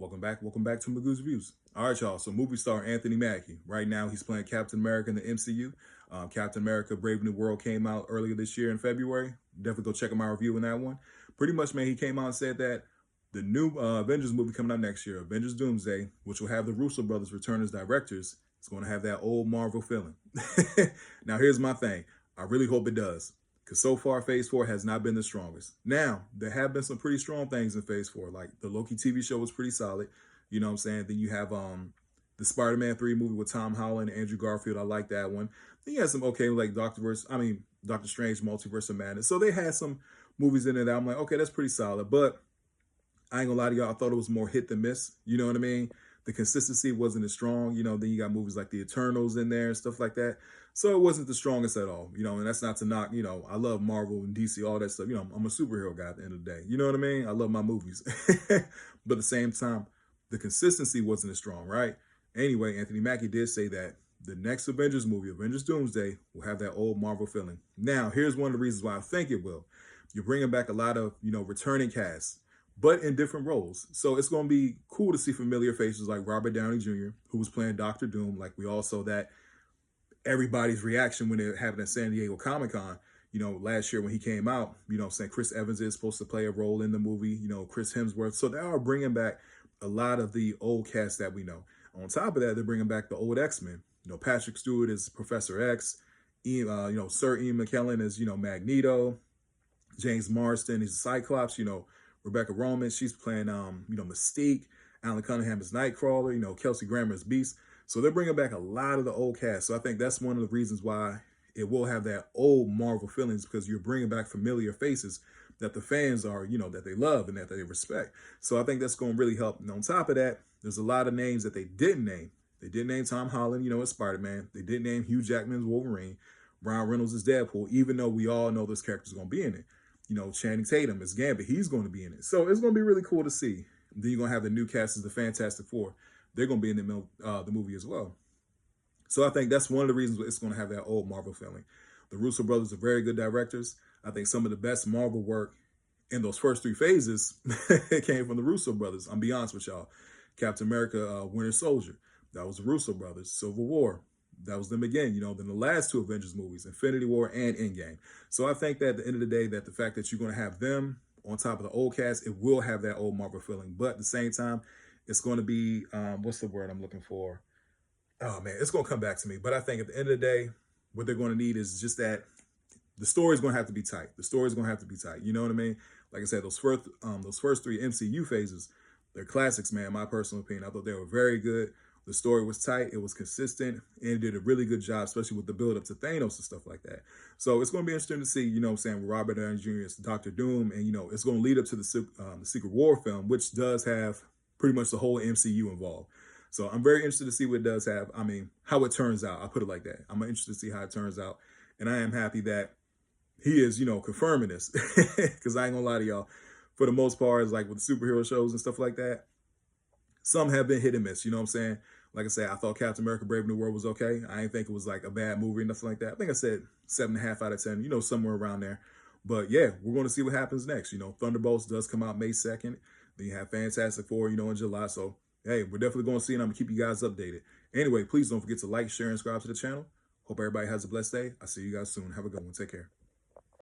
Welcome back to Magoo's Reviews. All right, y'all. So, movie star Anthony Mackie. Right now, he's playing Captain America in the MCU. Captain America: Brave New World came out earlier this year in February. Definitely go check out my review on that one. Pretty much, man, he came out and said that the new Avengers movie coming out next year, Avengers Doomsday, which will have the Russo brothers return as directors, is going to have that old Marvel feeling. Now, here's my thing. I really hope it does. Because so far, Phase 4 has not been the strongest. Now, there have been some pretty strong things in Phase 4. Like, the Loki TV show was pretty solid. You know what I'm saying? Then you have the Spider-Man 3 movie with Tom Holland and Andrew Garfield. I like that one. Then you had some okay, like Doctor Strange, Multiverse of Madness. So they had some movies in there that I'm like, okay, that's pretty solid. But I ain't gonna lie to y'all, I thought it was more hit than miss. You know what I mean? The consistency wasn't as strong. You know, then you got movies like The Eternals in there and stuff like that. So it wasn't the strongest at all. You know, and that's not to knock, you know, I love Marvel and DC, all that stuff. You know, I'm a superhero guy at the end of the day. You know what I mean? I love my movies. But at the same time, the consistency wasn't as strong, right? Anyway, Anthony Mackie did say that the next Avengers movie, Avengers Doomsday, will have that old Marvel feeling. Now, here's one of the reasons why I think it will. You're bringing back a lot of, you know, returning casts, but in different roles. So it's going to be cool to see familiar faces like Robert Downey Jr., who was playing Doctor Doom. Like, we all saw that everybody's reaction when they're having at San Diego Comic-Con, you know, last year when he came out, you know, saying Chris Evans is supposed to play a role in the movie, you know, Chris Hemsworth. So they are bringing back a lot of the old cast that we know. On top of that, they're bringing back the old X-Men. You know, Patrick Stewart is Professor X. You know, Sir Ian McKellen is, you know, Magneto. James Marsden is Cyclops. You know, Rebecca Roman, she's playing, you know, Mystique. Alan Cunningham is Nightcrawler. You know, Kelsey Grammer is Beast. So they're bringing back a lot of the old cast. So I think that's one of the reasons why it will have that old Marvel feelings, because you're bringing back familiar faces that the fans are, you know, that they love and that they respect. So I think that's going to really help. And on top of that, there's a lot of names that they didn't name. They didn't name Tom Holland, you know, as Spider-Man. They didn't name Hugh Jackman as Wolverine. Ryan Reynolds as Deadpool, even though we all know this character's going to be in it. You know, Channing Tatum as Gambit, he's going to be in it. So it's going to be really cool to see. Then you're going to have the new cast as the Fantastic Four. They're going to be in the movie as well. So I think that's one of the reasons it's going to have that old Marvel feeling. The Russo brothers are very good directors. I think some of the best Marvel work in those first three phases came from the Russo brothers. I'm be honest with y'all. Captain America, Winter Soldier, that was the Russo brothers. Civil War, that was them again. You know, then the last two Avengers movies, Infinity War and Endgame. So I think that at the end of the day, that the fact that you're going to have them on top of the old cast, it will have that old Marvel feeling. But at the same time, it's going to be, what's the word I'm looking for? Oh, man, it's going to come back to me. But I think at the end of the day, what they're going to need is just that the story's going to have to be tight. The story's going to have to be tight. You know what I mean? Like I said, those first three MCU phases, they're classics, man, my personal opinion. I thought they were very good. The story was tight. It was consistent. And it did a really good job, especially with the build-up to Thanos and stuff like that. So it's going to be interesting to see, you know what I'm saying, with Robert Downey Jr. as Doctor Doom. And, you know, it's going to lead up to the Secret War film, which does have pretty much the whole MCU involved. So I'm very interested to see what it does have. I mean, how it turns out. I'll put it like that. I'm interested to see how it turns out. And I am happy that he is, you know, confirming this. Because I ain't going to lie to y'all. For the most part, it's like with superhero shows and stuff like that, some have been hit and miss. You know what I'm saying? Like I said, I thought Captain America: Brave New World was okay. I didn't think it was like a bad movie or nothing like that. I think I said 7.5 out of 10, you know, somewhere around there. But yeah, we're going to see what happens next. You know, Thunderbolts does come out May 2nd. Then you have Fantastic Four, you know, in July. So, hey, we're definitely going to see it. I'm going to keep you guys updated. Anyway, please don't forget to like, share, and subscribe to the channel. Hope everybody has a blessed day. I'll see you guys soon. Have a good one. Take care.